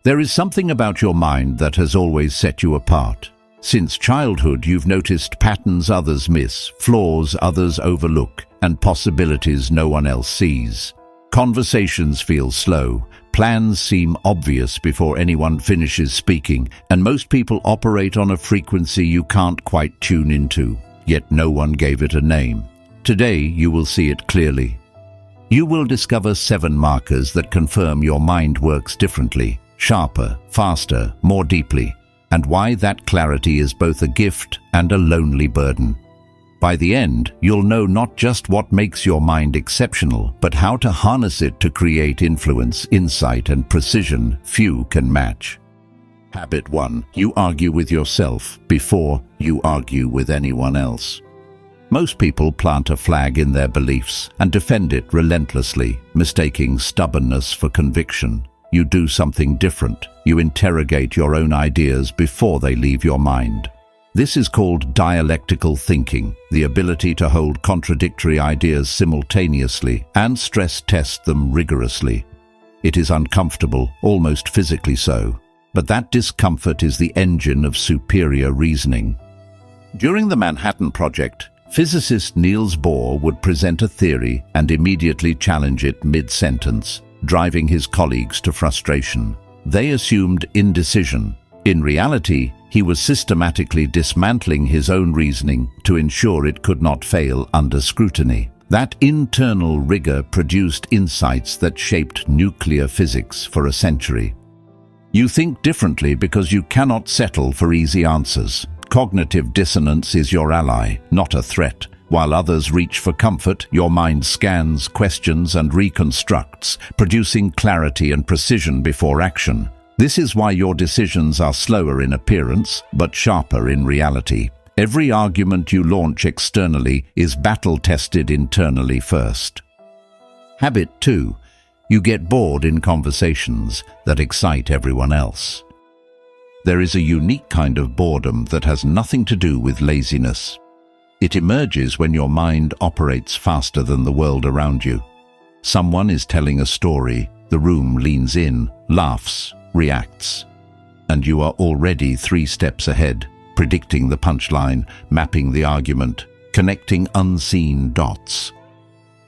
There is something about your mind that has always set you apart. Since childhood, you've noticed patterns others miss, flaws others overlook, and possibilities no one else sees. Conversations feel slow, plans seem obvious before anyone finishes speaking, and most people operate on a frequency you can't quite tune into, yet no one gave it a name. Today, you will see it clearly. You will discover 7 markers that confirm your mind works differently, sharper, faster, more deeply, and why that clarity is both a gift and a lonely burden. By the end, you'll know not just what makes your mind exceptional, but how to harness it to create influence, insight, and precision few can match. Habit 1. You argue with yourself before you argue with anyone else. Most people plant a flag in their beliefs and defend it relentlessly, mistaking stubbornness for conviction. You do something different. You interrogate your own ideas before they leave your mind. This is called dialectical thinking, the ability to hold contradictory ideas simultaneously and stress test them rigorously. It is uncomfortable, almost physically so, but that discomfort is the engine of superior reasoning. During the Manhattan Project, physicist Niels Bohr would present a theory and immediately challenge it mid-sentence, driving his colleagues to frustration. They assumed indecision. In reality, he was systematically dismantling his own reasoning to ensure it could not fail under scrutiny. That internal rigor produced insights that shaped nuclear physics for a century. You think differently because you cannot settle for easy answers. Cognitive dissonance is your ally, not a threat. While others reach for comfort, your mind scans, questions, and reconstructs, producing clarity and precision before action. This is why your decisions are slower in appearance, but sharper in reality. Every argument you launch externally is battle-tested internally first. Habit 2. You get bored in conversations that excite everyone else. There is a unique kind of boredom that has nothing to do with laziness. It emerges when your mind operates faster than the world around you. Someone is telling a story, the room leans in, laughs, reacts, and you are already 3 steps ahead, predicting the punchline, mapping the argument, connecting unseen dots.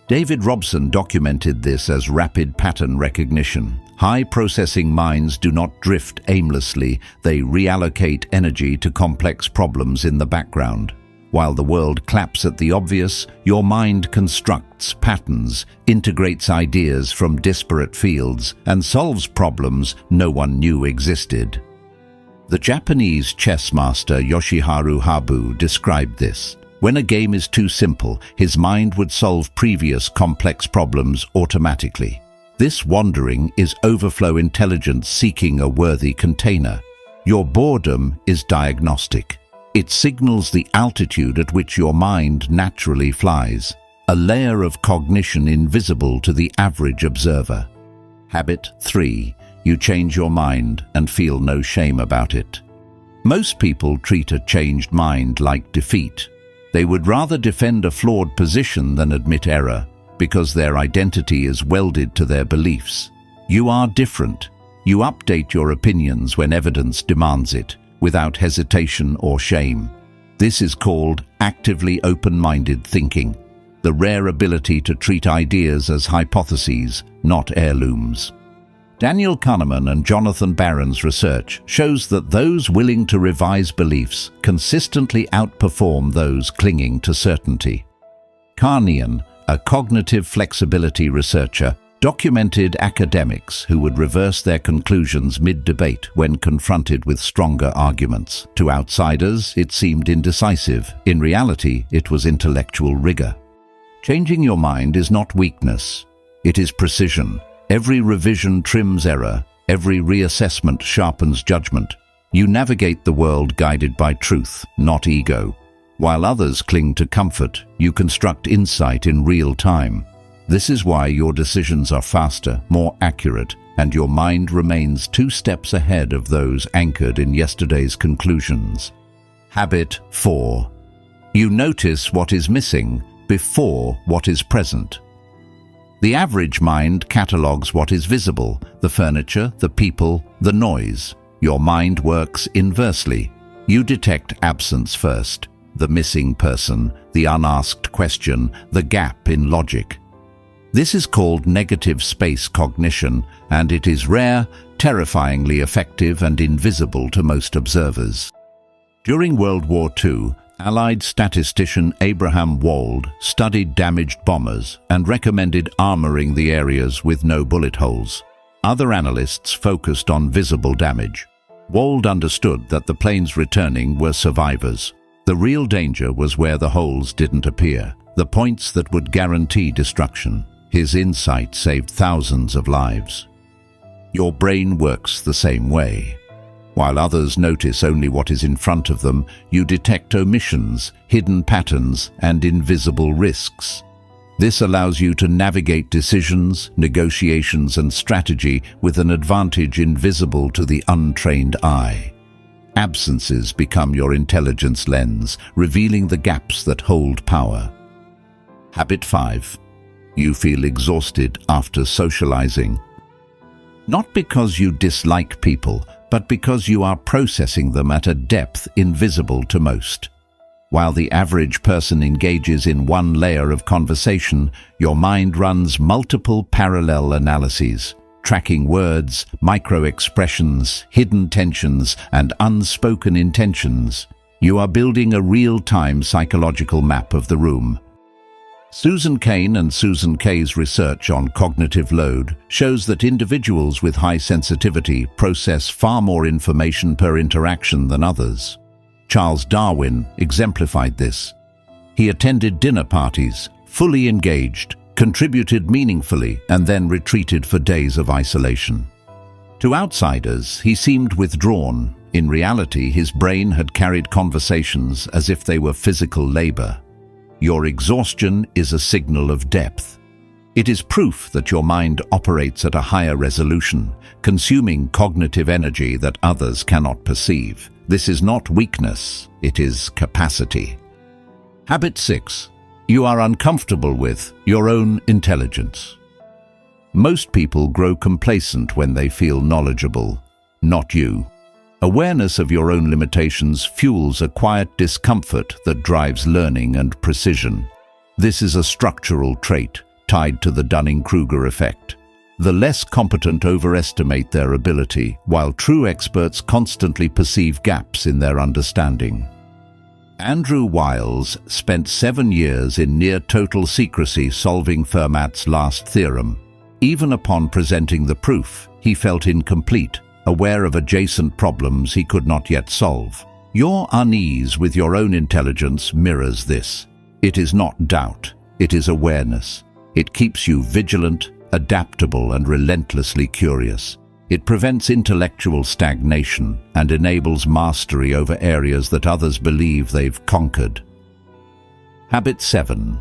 David Robson documented this as rapid pattern recognition. High-processing minds do not drift aimlessly, they reallocate energy to complex problems in the background. While the world claps at the obvious, your mind constructs patterns, integrates ideas from disparate fields, and solves problems no one knew existed. The Japanese chess master Yoshiharu Habu described this. When a game is too simple, his mind would solve previous complex problems automatically. This wandering is overflow intelligence seeking a worthy container. Your boredom is diagnostic. It signals the altitude at which your mind naturally flies, a layer of cognition invisible to the average observer. Habit 3. You change your mind and feel no shame about it. Most people treat a changed mind like defeat. They would rather defend a flawed position than admit error, because their identity is welded to their beliefs. You are different. You update your opinions when evidence demands it, without hesitation or shame. This is called actively open-minded thinking, the rare ability to treat ideas as hypotheses, not heirlooms. Daniel Kahneman and Jonathan Barron's research shows that those willing to revise beliefs consistently outperform those clinging to certainty. Kahneman, a cognitive flexibility researcher, documented academics who would reverse their conclusions mid-debate when confronted with stronger arguments. To outsiders, it seemed indecisive. In reality, it was intellectual rigor. Changing your mind is not weakness. It is precision. Every revision trims error. Every reassessment sharpens judgment. You navigate the world guided by truth, not ego. While others cling to comfort, you construct insight in real time. This is why your decisions are faster, more accurate, and your mind remains 2 steps ahead of those anchored in yesterday's conclusions. Habit 4. You notice what is missing before what is present. The average mind catalogues what is visible: the furniture, the people, the noise. Your mind works inversely. You detect absence first, the missing person, the unasked question, the gap in logic. This is called negative space cognition, and it is rare, terrifyingly effective, and invisible to most observers. During World War II, Allied statistician Abraham Wald studied damaged bombers and recommended armoring the areas with no bullet holes. Other analysts focused on visible damage. Wald understood that the planes returning were survivors. The real danger was where the holes didn't appear, the points that would guarantee destruction. His insight saved thousands of lives. Your brain works the same way. While others notice only what is in front of them, you detect omissions, hidden patterns, and invisible risks. This allows you to navigate decisions, negotiations, and strategy with an advantage invisible to the untrained eye. Absences become your intelligence lens, revealing the gaps that hold power. Habit 5. You feel exhausted after socializing. Not because you dislike people, but because you are processing them at a depth invisible to most. While the average person engages in one layer of conversation, your mind runs multiple parallel analyses, tracking words, micro-expressions, hidden tensions, and unspoken intentions. You are building a real-time psychological map of the room. Susan Cain and Susan Kay's research on cognitive load shows that individuals with high sensitivity process far more information per interaction than others. Charles Darwin exemplified this. He attended dinner parties, fully engaged, contributed meaningfully, and then retreated for days of isolation. To outsiders, he seemed withdrawn. In reality, his brain had carried conversations as if they were physical labor. Your exhaustion is a signal of depth. It is proof that your mind operates at a higher resolution, consuming cognitive energy that others cannot perceive. This is not weakness, it is capacity. Habit 6. You are uncomfortable with your own intelligence. Most people grow complacent when they feel knowledgeable, not you. Awareness of your own limitations fuels a quiet discomfort that drives learning and precision. This is a structural trait tied to the Dunning-Kruger effect. The less competent overestimate their ability, while true experts constantly perceive gaps in their understanding. Andrew Wiles spent 7 years in near-total secrecy solving Fermat's last theorem. Even upon presenting the proof, he felt incomplete, aware of adjacent problems he could not yet solve. Your unease with your own intelligence mirrors this. It is not doubt, it is awareness. It keeps you vigilant, adaptable, and relentlessly curious. It prevents intellectual stagnation and enables mastery over areas that others believe they've conquered. Habit 7.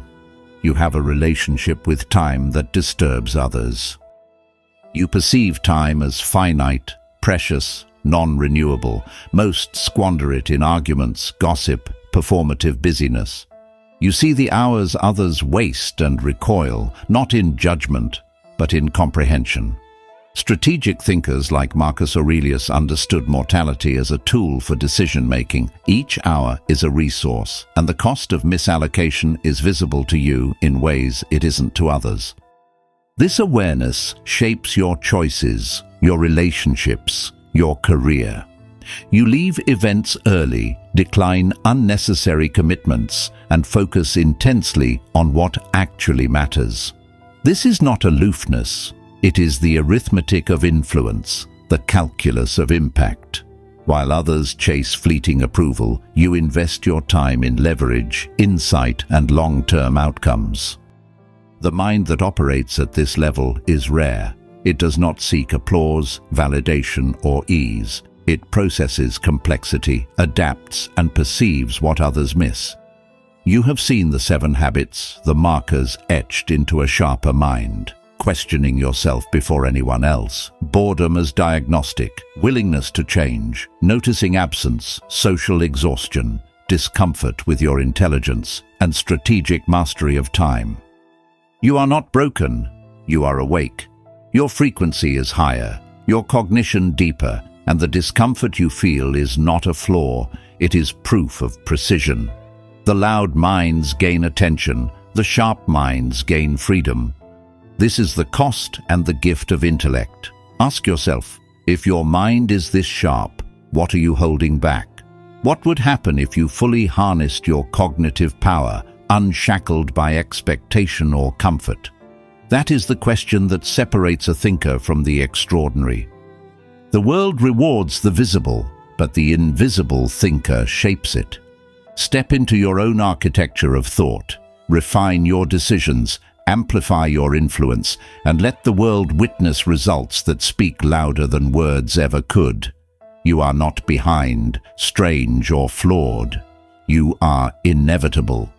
You have a relationship with time that disturbs others. You perceive time as finite, precious, non-renewable. Most squander it in arguments, gossip, performative busyness. You see the hours others waste and recoil, not in judgment, but in comprehension. Strategic thinkers like Marcus Aurelius understood mortality as a tool for decision-making. Each hour is a resource, and the cost of misallocation is visible to you in ways it isn't to others. This awareness shapes your choices, your relationships, your career. You leave events early, decline unnecessary commitments, and focus intensely on what actually matters. This is not aloofness. It is the arithmetic of influence, the calculus of impact. While others chase fleeting approval, you invest your time in leverage, insight, and long-term outcomes. The mind that operates at this level is rare. It does not seek applause, validation, or ease. It processes complexity, adapts, and perceives what others miss. You have seen the 7 habits, the markers etched into a sharper mind. Questioning yourself before anyone else, boredom as diagnostic, willingness to change, noticing absence, social exhaustion, discomfort with your intelligence, and strategic mastery of time. You are not broken, you are awake. Your frequency is higher, your cognition deeper, and the discomfort you feel is not a flaw, it is proof of precision. The loud minds gain attention, the sharp minds gain freedom. This is the cost and the gift of intellect. Ask yourself, if your mind is this sharp, what are you holding back? What would happen if you fully harnessed your cognitive power, unshackled by expectation or comfort? That is the question that separates a thinker from the extraordinary. The world rewards the visible, but the invisible thinker shapes it. Step into your own architecture of thought, refine your decisions, amplify your influence, and let the world witness results that speak louder than words ever could. You are not behind, strange, or flawed. You are inevitable.